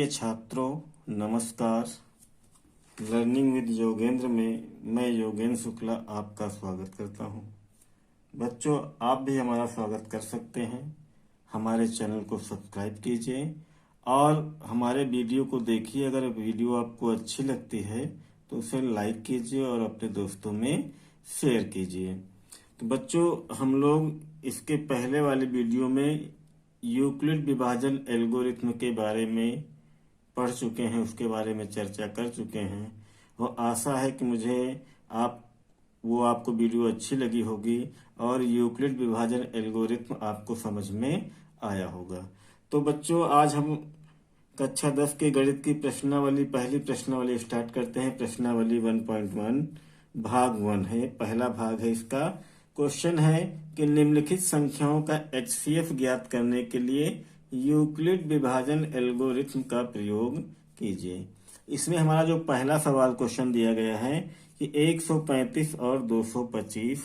प्रिय छात्रों, नमस्कार। लर्निंग विद योगेंद्र में मैं योगेंद्र शुक्ला आपका स्वागत करता हूं। बच्चों, आप भी हमारा स्वागत कर सकते हैं। हमारे चैनल को सब्सक्राइब कीजिए और हमारे वीडियो को देखिए। अगर वीडियो आपको अच्छी लगती है तो उसे लाइक कीजिए और अपने दोस्तों में शेयर कीजिए। तो बच्चों, हम लोग इसके पहले वाले वीडियो में यूक्लिड विभाजन एल्गोरिथ्म के बारे में पढ़ चुके हैं, उसके बारे में चर्चा कर चुके हैं। वो आशा है कि आपको वीडियो अच्छी लगी होगी और यूक्लिड विभाजन एल्गोरिथ्म आपको समझ में आया होगा। तो बच्चों, आज हम कक्षा 10 के गणित की पहली प्रश्नावली स्टार्ट करते हैं। प्रश्नावली 1.1 भाग 1 है, पहला भाग है इसका। क्वेश्चन है कि निम्नलिखित संख्याओं का एचसीएफ ज्ञात करने के लिए यूक्लिड विभाजन एल्गोरिथ्म का प्रयोग कीजिए। इसमें हमारा जो पहला सवाल क्वेश्चन दिया गया है कि 135 और 225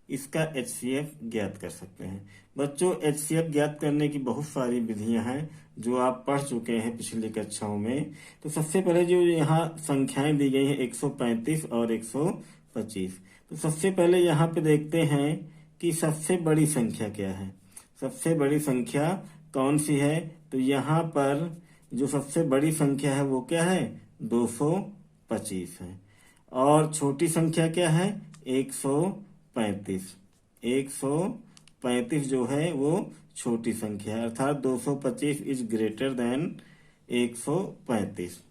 इसका एचसीएफ ज्ञात कर सकते हैं। बच्चों, एचसीएफ ज्ञात करने की बहुत सारी विधियां हैं जो आप पढ़ चुके हैं पिछली कक्षाओं में। तो सबसे पहले जो यहाँ संख्याएं दी गई हैं 135 और 125, तो सबसे पहले यहाँ पे देखते हैं कि सबसे बड़ी संख्या क्या है। सबसे बड़ी संख्या कौन सी है? तो यहाँ पर जो सबसे बड़ी संख्या है वो क्या है? 225 है। और छोटी संख्या क्या है? 135। 135 जो है वो छोटी संख्या है, अर्थात 225 इज ग्रेटर देन 135।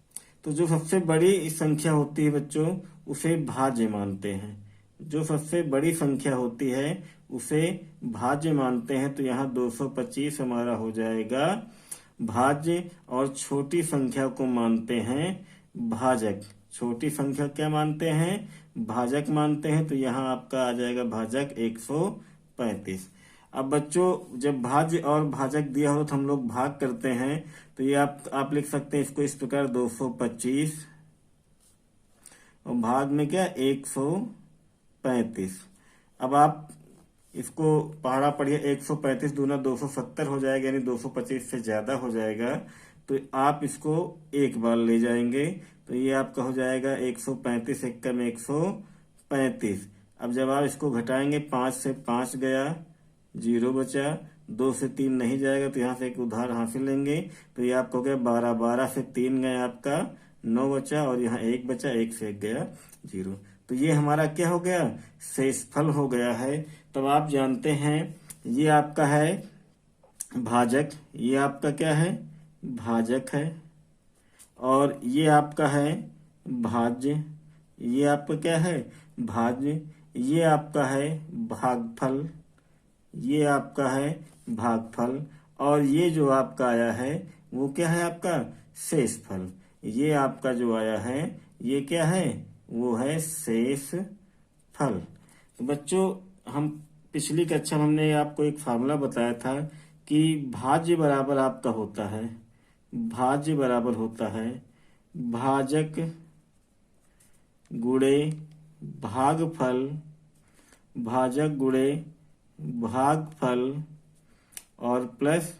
तो जो सबसे बड़ी संख्या होती है बच्चों, उसे भाज्य मानते हैं। जो सबसे बड़ी संख्या होती है उसे भाज्य मानते हैं। तो यहाँ 225 हमारा हो जाएगा भाज्य और छोटी संख्या को मानते हैं भाजक। छोटी संख्या क्या मानते हैं? भाजक मानते हैं। तो यहाँ आपका आ जाएगा भाजक 135। अब बच्चों, जब भाज्य और भाजक दिया हो तो हम लोग भाग करते हैं। तो ये आप लिख सकते हैं इसको इस प्रकार 225 और भाग में क्या 135। अब आप इसको पहाड़ा पढ़िए, 135 दूना 270 हो जाएगा, यानी 225 से ज्यादा हो जाएगा। तो आप इसको एक बार ले जाएंगे तो ये आपका हो जाएगा 135 एक कम 135। अब जब आप इसको घटाएंगे, 5 से 5 गया, 0 बचा, 2 से 3 नहीं जाएगा तो यहाँ से एक उधार हासिल लेंगे। तो ये आपको हो गया 12, 12 से 3 गया आपका 9 बचा और यहाँ 1 बचा, 1 से 1 गया 0। तो ये हमारा क्या हो गया? शेषफल हो गया है। तब आप जानते हैं ये आपका है भाजक, ये आपका क्या है? भाजक है। और ये आपका है भाज्य, ये आपका क्या है? भाज्य। ये आपका है भागफल, ये आपका है भागफल। और ये जो आपका आया है वो क्या है? आपका शेषफल। ये आपका जो आया है ये क्या है? वो है शेषफल। तो बच्चों, हम पिछली कक्षा में हमने आपको एक फार्मूला बताया था कि भाज्य बराबर आपका होता है, भाज्य बराबर होता है भाजक गुणे भागफल, भाजक गुणे भागफल और प्लस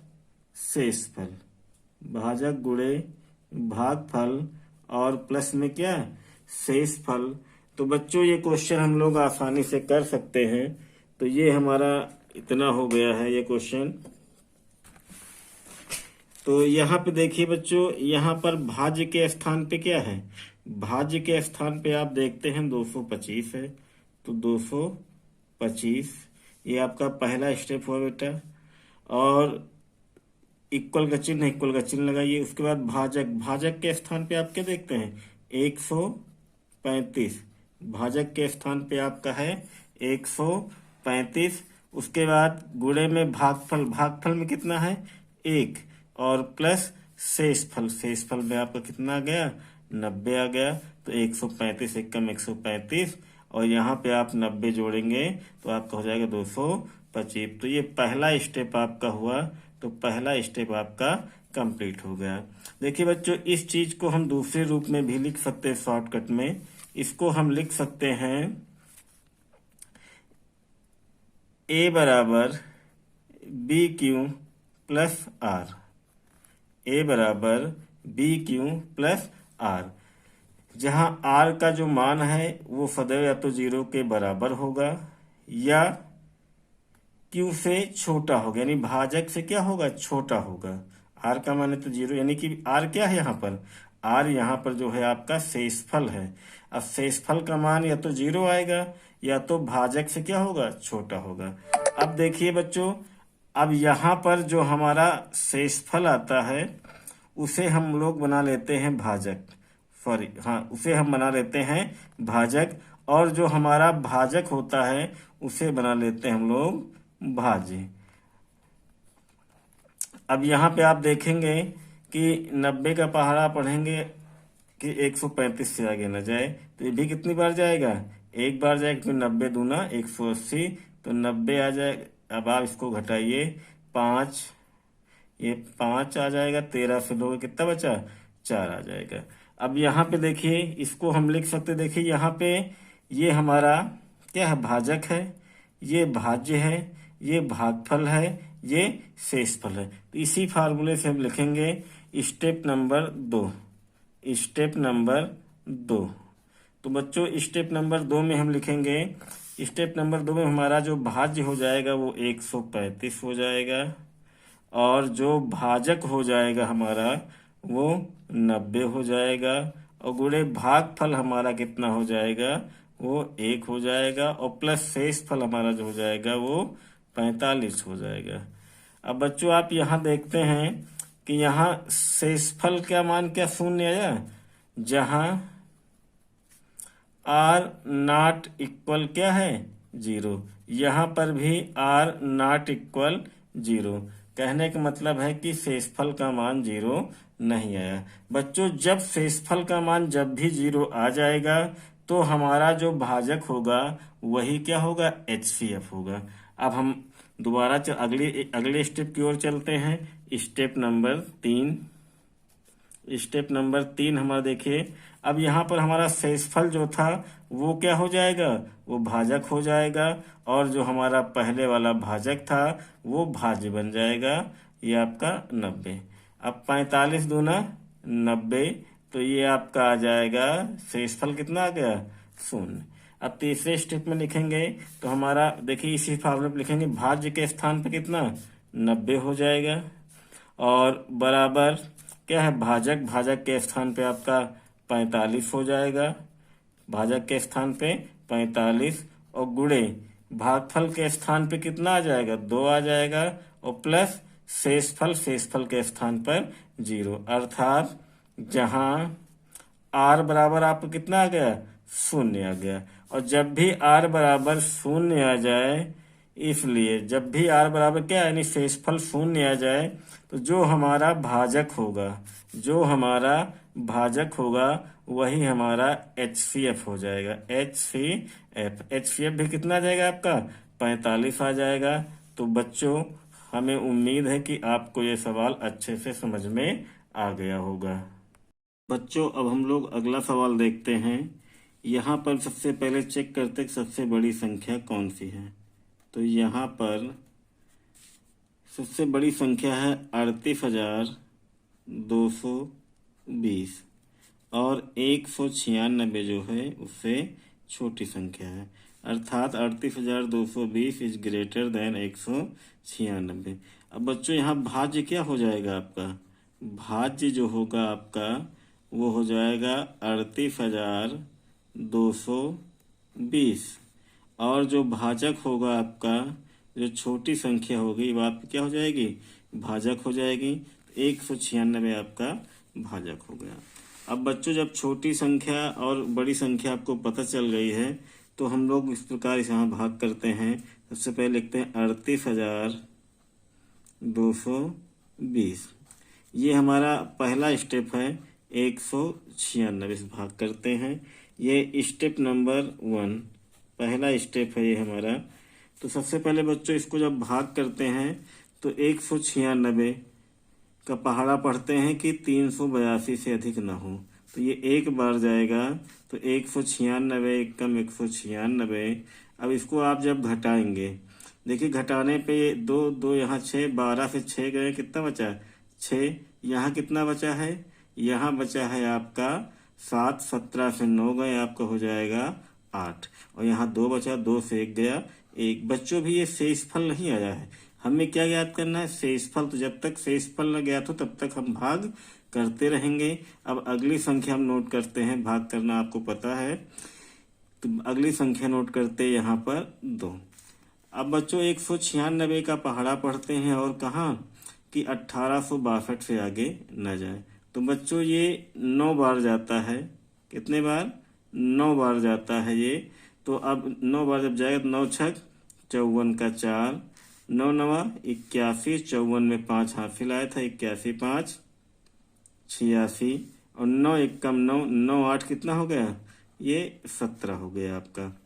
शेषफल। भाजक गुणे भागफल और प्लस में क्या? शेषफल। तो बच्चों, ये क्वेश्चन हम लोग आसानी से कर सकते हैं। तो ये हमारा इतना हो गया है ये क्वेश्चन। तो यहाँ पे देखिए बच्चों, यहाँ पर भाज्य के स्थान पे क्या है? भाज्य के स्थान पे आप देखते हैं 225 है। तो 225 ये आपका पहला स्टेप हुआ बेटा। और इक्वल का चिन्ह लगाइए। उसके बाद भाजक, भाजक के स्थान पे आप क्या देखते हैं? 135। भाजक के स्थान पे आपका है 135। उसके बाद गुणे में भागफल, भागफल में कितना है? 1 और प्लस शेषफल, शेषफल में आपका कितना आ गया? 90 आ गया। तो 135 एक कम 135 और यहाँ पे आप 90 जोड़ेंगे तो आपका हो जाएगा 225। तो ये पहला स्टेप आपका हुआ। तो पहला स्टेप आपका कंप्लीट हो गया। देखिए बच्चों, इस चीज को हम दूसरे रूप में भी लिख सकते हैं शॉर्टकट में। इसको हम लिख सकते हैं A बराबर BQ प्लस R। A बराबर बी क्यू प्लस आर, जहां आर का जो मान है वो सदैव या तो 0 के बराबर होगा या क्यू से छोटा होगा, यानी भाजक से क्या होगा, छोटा होगा। आर का मान है तो 0, यानी कि आर क्या है यहाँ पर, आर यहाँ पर जो है आपका शेषफल है। अब शेषफल का मान या तो 0 आएगा या तो भाजक से क्या होगा, छोटा होगा। अब देखिए बच्चों, अब यहाँ पर जो हमारा शेषफल आता है उसे हम लोग बना लेते हैं भाजक, सॉरी हाँ, उसे हम बना लेते हैं भाजक, और जो हमारा भाजक होता है उसे बना लेते हैं हम लोग भाज्य। अब यहाँ पे आप देखेंगे कि 90 का पहाड़ा पढ़ेंगे कि 135 से आगे न जाए, तो ये भी कितनी बार जाएगा, एक बार जाएगा, तो 90 दूना 180, तो 90 आ जाए। अब आप इसको घटाइए, 5, ये 5 आ जाएगा, 13 से 2 कितना बचा, 4 आ जाएगा। अब यहाँ पे देखिए, इसको हम लिख सकते, देखिए यहाँ पे ये हमारा क्या है, भाजक है, ये भाज्य है, ये भागफल है, ये शेषफल है। तो इसी फार्मूले से हम लिखेंगे स्टेप नंबर 2, स्टेप नंबर 2। तो बच्चों स्टेप नंबर 2 में हम लिखेंगे, स्टेप नंबर 2 में हमारा जो भाज्य हो जाएगा वो 135 हो जाएगा, और जो भाजक हो जाएगा हमारा वो 90 हो जाएगा, और गुणे भागफल हमारा कितना हो जाएगा, वो 1 हो जाएगा, और प्लस शेषफल हमारा जो हो जाएगा वो 45 हो जाएगा। अब बच्चों आप यहाँ देखते हैं कि यहाँ शेषफल का मान क्या, शून्य आया, जहां आर नॉट इक्वल क्या है, 0। यहाँ पर भी आर नॉट इक्वल 0, कहने का मतलब है कि शेषफल का मान 0 नहीं आया। बच्चों जब शेषफल का मान जब भी 0 आ जाएगा तो हमारा जो भाजक होगा वही क्या होगा, HCF होगा। अब हम दोबारा अगले स्टेप की ओर चलते हैं, स्टेप नंबर 3। स्टेप नंबर 3 हमारा देखिए, अब यहाँ पर हमारा शेषफल जो था वो क्या हो जाएगा, वो भाजक हो जाएगा, और जो हमारा पहले वाला भाजक था वो भाज्य बन जाएगा, ये आपका 90। अब 45 दूना 90, तो ये आपका आ जाएगा, शेषफल कितना आ गया, 0। अब तीसरे स्टेप में लिखेंगे तो हमारा देखिए इसी फार्मूले पे लिखेंगे, भाज्य के स्थान पे कितना 90 हो जाएगा, और बराबर क्या है, भाजक, भाजक के स्थान पे आपका 45 हो जाएगा, भाजक के स्थान पे 45, और गुणे भागफल के स्थान पे कितना आ जाएगा, 2 आ जाएगा, और प्लस शेषफल, शेषफल के स्थान पर 0, अर्थात जहां आर बराबर आपको कितना आ गया, 0 आ गया। और जब भी आर बराबर 0 आ जाए, इसलिए जब भी आर बराबर क्या है, यानी शेषफल 0 आ जाए, तो जो हमारा भाजक होगा, जो हमारा भाजक होगा वही हमारा HCF हो जाएगा, HCF भी कितना आ जाएगा आपका, 45 आ जाएगा। तो बच्चों हमें उम्मीद है कि आपको ये सवाल अच्छे से समझ में आ गया होगा। बच्चों अब हम लोग अगला सवाल देखते हैं। यहाँ पर सबसे पहले चेक करते हैं सबसे बड़ी संख्या कौन सी है। तो यहाँ पर सबसे बड़ी संख्या है 38,220, और 196 जो है उससे छोटी संख्या है, अर्थात 38,220 इज ग्रेटर देन 196। अब बच्चों यहाँ भाज्य क्या हो जाएगा आपका, भाज्य जो होगा आपका वो हो जाएगा 38,220, और जो भाजक होगा आपका, जो छोटी संख्या होगी वो आपकी क्या हो जाएगी, भाजक हो जाएगी। 196 आपका भाजक हो गया। अब बच्चों जब छोटी संख्या और बड़ी संख्या आपको पता चल गई है तो हम लोग इस प्रकार इसे यहाँ भाग करते हैं। सबसे पहले लिखते हैं 38,220, ये हमारा पहला स्टेप है, 196 भाग करते हैं, ये स्टेप नंबर 1 पहला स्टेप है ये हमारा। तो सबसे पहले बच्चों इसको जब भाग करते हैं तो 196 का पहाड़ा पढ़ते हैं कि 382 से अधिक ना हो, तो ये एक बार जाएगा, तो 196 एकम 196। अब इसको आप जब घटाएंगे, देखिए घटाने पे 2 2 यहाँ 6, 12 से 6 गए, कितना बचा 6, यहाँ कितना बचा है यहाँ बचा है आपका 7, 17 से 9 गए, आपका हो जाएगा 8, और यहाँ 2 बचा, 2 से 1 गया 1। बच्चों भी ये शेषफल नहीं आया है, हमें क्या ज्ञात करना है, शेषफल। तो जब तक शेषफल न ज्ञात हो तब तक हम भाग करते रहेंगे। अब अगली संख्या हम नोट करते हैं, भाग करना आपको पता है, तो अगली संख्या नोट करते हैं यहाँ पर 2। अब बच्चों 196 का पहाड़ा पढ़ते हैं, और कहाँ कि 1862 से आगे न जाए। तो बच्चों ये 9 बार जाता है, कितने बार, 9 बार जाता है ये। तो अब 9 बार जब जाएगा तो 9 छक 54 का 4, 9 नवा 81, 54 में 5 हासिल आया था, 81 5 86, और 9 एकम 9, 9 8 कितना हो गया, ये 17 हो गया आपका।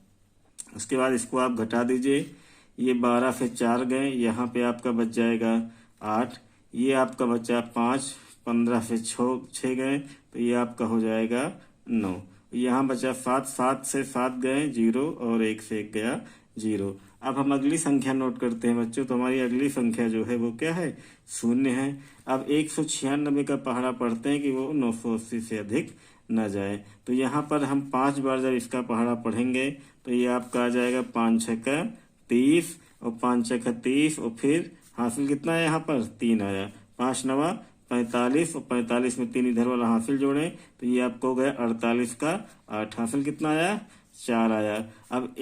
उसके बाद इसको आप घटा दीजिए, ये 12 से 4 गए, यहाँ पे आपका बच जाएगा 8, ये आपका बचा 5, 15 से 6 गए, तो ये आपका हो जाएगा 9। यहाँ बचा 7, 7 से 7 गए 0, और 1 से 1 गया 0। अब हम अगली संख्या नोट करते हैं बच्चों। तो हमारी अगली संख्या जो है वो क्या है, 0 है। अब 196 का पहाड़ा पढ़ते हैं कि वो 980 से अधिक न जाए। तो यहाँ पर हम 5 बार जब इसका पहाड़ा पढ़ेंगे तो ये आपका आ जाएगा 5 छक्का 30, और 5 छक्का 30, और फिर हासिल कितना है यहाँ पर 3 आया, 5 नवा 45, और 45 में 3 इधर वाला हासिल जोड़े तो ये आपको हो गया 48 का 8, हासिल कितना आया 4 आया। अब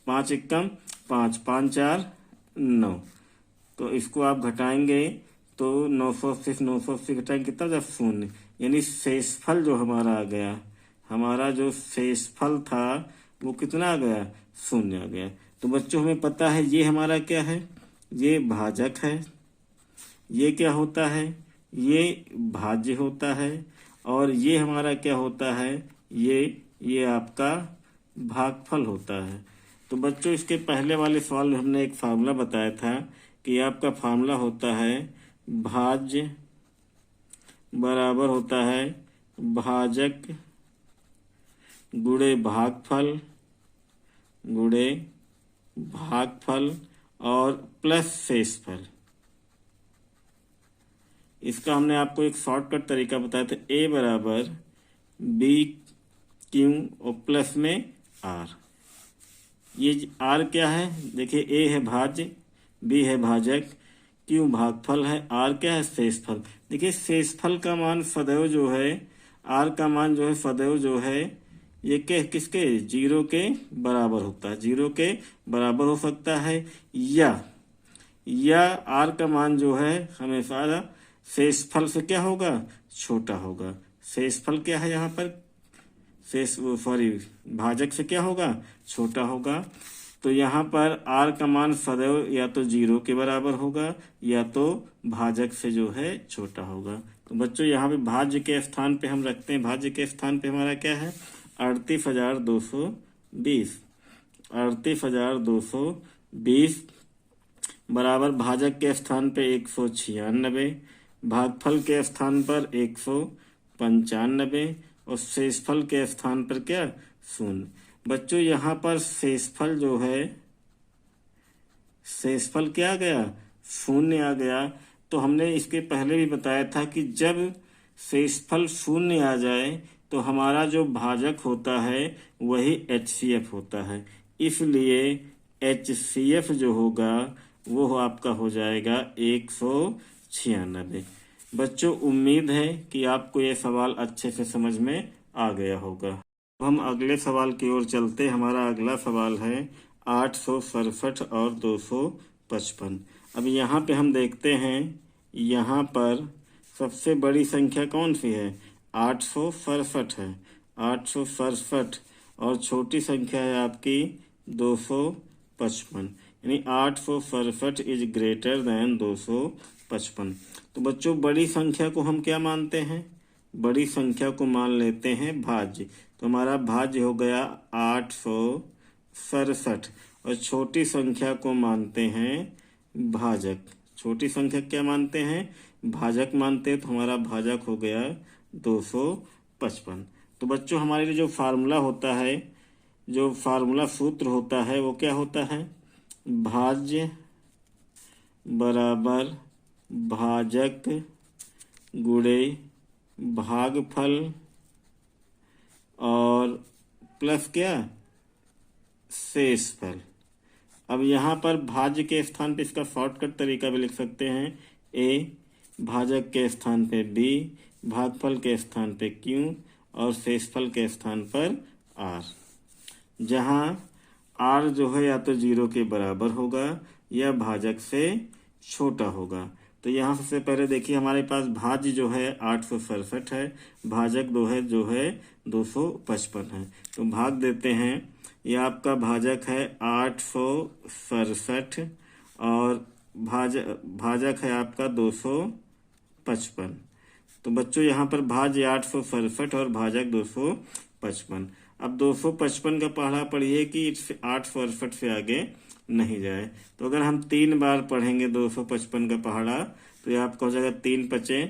5 एकम 5, 5 4 9, तो इसको आप घटाएंगे तो 980 घटाएंगे कितना, जब 0, यानी शेषफल जो हमारा आ गया, हमारा जो शेषफल था वो कितना आ गया, 0 आ गया। तो बच्चों हमें पता है ये हमारा क्या है, ये भाजक है, ये क्या होता है, ये भाज्य होता है, और ये हमारा क्या होता है, ये आपका भागफल होता है। तो बच्चों इसके पहले वाले सवाल में हमने एक फार्मूला बताया था कि आपका फार्मूला होता है भाज्य बराबर होता है भाजक गुणे भागफल और प्लस शेषफल। इसका हमने आपको एक शॉर्टकट तरीका बताया था, ए बराबर बी क्यू और प्लस में आर। ये आर क्या है, देखिए ए है भाज्य, बी है भाजक, क्यू भागफल है, आर क्या है शेषफल। देखिए शेषफल का मान सदैव जो है, आर का मान जो है सदैव जो है ये किसके 0 के बराबर होता है, 0 के बराबर हो सकता है, या आर का मान जो है हमेशा शेषफल से क्या होगा, छोटा होगा। शेषफल क्या है यहाँ पर, भाजक से क्या होगा, छोटा होगा। तो यहाँ पर आर का मान सदैव या तो 0 के बराबर होगा या तो भाजक से जो है छोटा होगा। तो बच्चों यहाँ पे भाज्य के स्थान पे हम रखते हैं, भाज्य के स्थान पे हमारा क्या है 38,220, 38,220 बराबर भाजक के स्थान पे 196, भागफल के स्थान पर 195, और शेषफल के स्थान पर क्या 0। बच्चों यहाँ पर शेषफल जो है, शेषफल क्या आ गया 0 आ गया। तो हमने इसके पहले भी बताया था कि जब शेषफल 0 आ जाए तो हमारा जो भाजक होता है वही HCF होता है, इसलिए HCF जो होगा वो आपका हो जाएगा 196। बच्चों उम्मीद है कि आपको ये सवाल अच्छे से समझ में आ गया होगा। अब हम अगले सवाल की ओर चलते हैं। हमारा अगला सवाल है 867 और 255। अब यहाँ पे हम देखते हैं, यहाँ पर सबसे बड़ी संख्या कौन सी है, 867 है, 867, और छोटी संख्या है आपकी 255, यानी 867 इज ग्रेटर देन 255। तो बच्चों बड़ी संख्या को हम क्या मानते हैं, बड़ी संख्या को मान लेते हैं भाज्य। तो हमारा भाज्य हो गया 867, और छोटी संख्या को मानते हैं भाजक। छोटी संख्या क्या मानते हैं, भाजक मानते हैं, तो हमारा भाजक हो गया 255। तो बच्चों हमारे लिए जो फार्मूला होता है, जो फार्मूला सूत्र होता है वो क्या होता है, भाज्य बराबर भाजक गुणे भागफल और प्लस क्या, शेषफल। अब यहाँ पर भाज्य के स्थान पे इसका शॉर्टकट तरीका भी लिख सकते हैं, ए, भाजक के स्थान पे बी, भागफल के स्थान पे क्यू और शेषफल के स्थान पर आर। जहाँ आर जो है या तो 0 के बराबर होगा या भाजक से छोटा होगा। तो यहाँ सबसे पहले देखिए हमारे पास भाज्य जो है 867 है, भाजक जो है 255 है। तो भाग देते हैं, ये आपका भाजक है 867 और भाजक है आपका 255। तो बच्चों यहाँ पर भाज्य 867 और भाजक 255। अब 255 का पहाड़ा पढ़िए कि 867 से आगे नहीं जाए। तो अगर हम 3 बार पढ़ेंगे 255 का पहाड़ा तो ये आपका हो जाएगा 3 पचे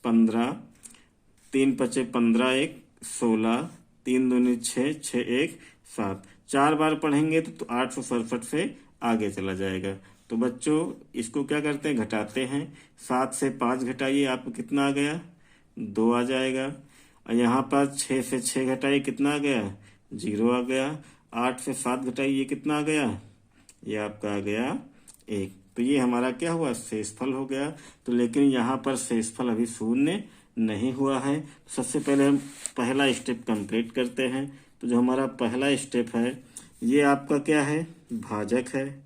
15, 3 पचे 15 1 16, 3 दूनी 6, 6 1 7। 4 बार पढ़ेंगे तो 867 से आगे चला जाएगा। तो बच्चों इसको क्या करते हैं, घटाते हैं। 7 से 5 घटाइए, आपको कितना आ गया, 2 आ जाएगा। और यहाँ पर 6 से 6 घटाइए, कितना आ गया, 0 आ गया। 8 से 7 घटाइए, कितना आ गया, ये आपका आ गया 1। तो ये हमारा क्या हुआ, शेषफल हो गया। तो लेकिन यहाँ पर शेषफल अभी शून्य नहीं हुआ है। सबसे पहले हम पहला स्टेप कंप्लीट करते हैं। तो जो हमारा पहला स्टेप है, ये आपका क्या है, भाजक है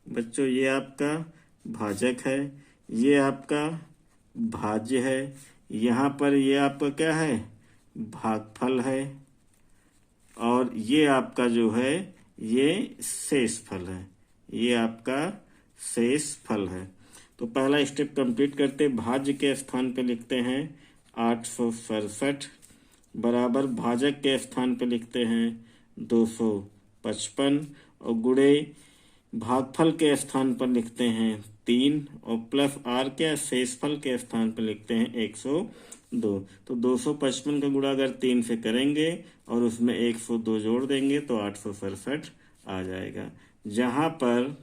बच्चों, ये आपका भाजक है, ये आपका भाज्य है, यहाँ पर ये आपका क्या है, भागफल है और ये आपका जो है ये शेषफल है, ये आपका शेषफल है। तो पहला स्टेप कंप्लीट करते, भाज्य के स्थान पे लिखते हैं 867 बराबर भाजक के स्थान पे लिखते हैं 255 और गुणे भागफल के स्थान पर लिखते हैं 3 और प्लस आर क्या, शेषफल के स्थान पर लिखते हैं 102। तो 255 का गुणा अगर 3 से करेंगे और उसमें 102 जोड़ देंगे तो 867 आ जाएगा। जहां पर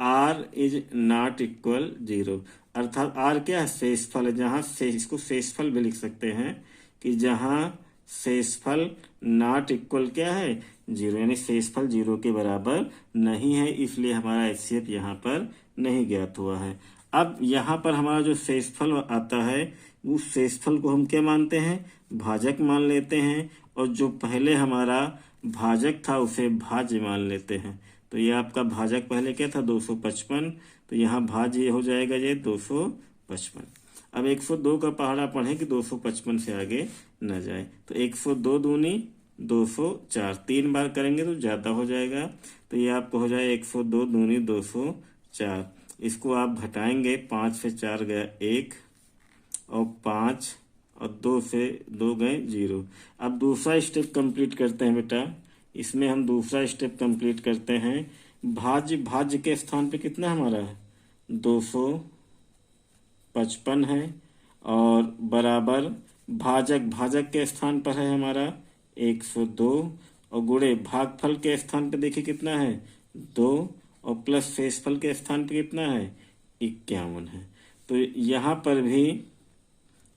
आर इज नॉट इक्वल 0, अर्थात आर क्या है, शेषफल है। जहां इसको शेषफल भी लिख सकते हैं कि जहां शेषफल नॉट इक्वल क्या है, 0, यानी शेषफल 0 के बराबर नहीं है, इसलिए हमारा एचसीएफ यहाँ पर नहीं ज्ञात हुआ है। अब यहाँ पर हमारा जो शेषफल आता है उस शेषफल को हम क्या मानते हैं, भाजक मान लेते हैं और जो पहले हमारा भाजक था उसे भाज्य मान लेते हैं। तो ये आपका भाजक पहले क्या था, 255, तो यहाँ भाज्य हो जाएगा ये 255। अब 102 का पहाड़ा पढ़े कि 255 से आगे न जाए। तो 102 दूनी 204, 3 बार करेंगे तो ज्यादा हो जाएगा। तो ये आपको हो जाए 102 दूनी 204। इसको आप घटाएंगे, 5 से 4 गया 1 और 5 और 2 से 2 गए 0। अब दूसरा स्टेप कंप्लीट करते हैं बेटा, इसमें हम दूसरा स्टेप कंप्लीट करते हैं। भाज्य के स्थान पे कितना हमारा है, 255 है और बराबर भाजक के स्थान पर है हमारा 102 और गुणे भागफल के स्थान पे देखिए कितना है, 2 और प्लस शेषफल के स्थान पे कितना है, 51 है। तो यहाँ पर भी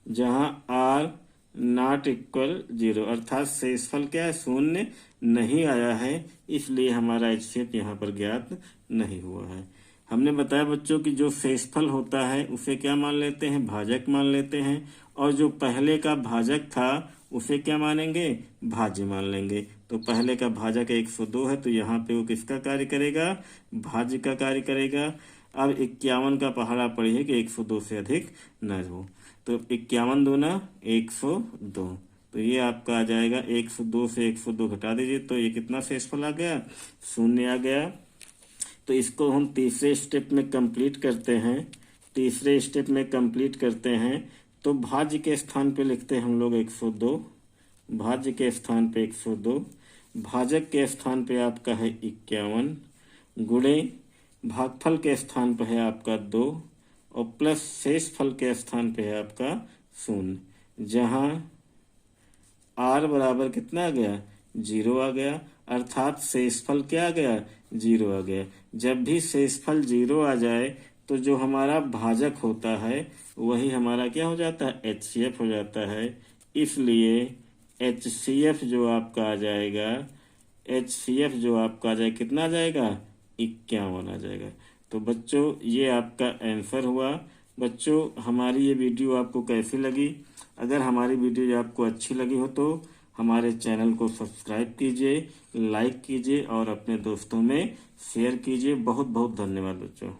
जहां आर नॉट इक्वल 0 अर्थात शेषफल क्या है, शून्य नहीं आया है, इसलिए हमारा एचसीएफ यहाँ पर ज्ञात नहीं हुआ है। हमने बताया बच्चों कि जो शेषफल होता है उसे क्या मान लेते हैं, भाजक मान लेते हैं और जो पहले का भाजक था उसे क्या मानेंगे, भाज्य मान लेंगे। तो पहले का भाजक 102 है तो यहाँ पे वो किसका कार्य करेगा, भाज्य का कार्य करेगा। अब 51 का पहाड़ा पढ़िए कि 102 से अधिक न हो। तो 51 दूना 102, तो ये आपका आ जाएगा 102 से 102 घटा दीजिए तो ये कितना शेषफल आ गया, शून्य आ गया। तो इसको हम तीसरे स्टेप में कंप्लीट करते हैं। तीसरे स्टेप में कंप्लीट करते हैं तो भाज्य के स्थान पे लिखते हैं हम लोग 102, भाज्य के स्थान पे 102, भाजक के स्थान पे आपका है 51, गुणे भागफल के स्थान पे है आपका 2 और प्लस शेषफल के स्थान पे है आपका 0, जहां आर बराबर कितना आ गया, 0 आ गया, अर्थात शेषफल क्या आ गया, 0 आ गया। जब भी शेषफल 0 आ जाए तो जो हमारा भाजक होता है वही हमारा क्या हो जाता है, HCF हो जाता है। इसलिए HCF जो आपका आ जाएगा, HCF जो आपका आ जाएगा कितना आ जाएगा, 51 आ जाएगा। तो बच्चों ये आपका आंसर हुआ। बच्चों हमारी ये वीडियो आपको कैसी लगी? अगर हमारी वीडियो आपको अच्छी लगी हो तो हमारे चैनल को सब्सक्राइब कीजिए, लाइक कीजिए और अपने दोस्तों में शेयर कीजिए। बहुत बहुत धन्यवाद बच्चों।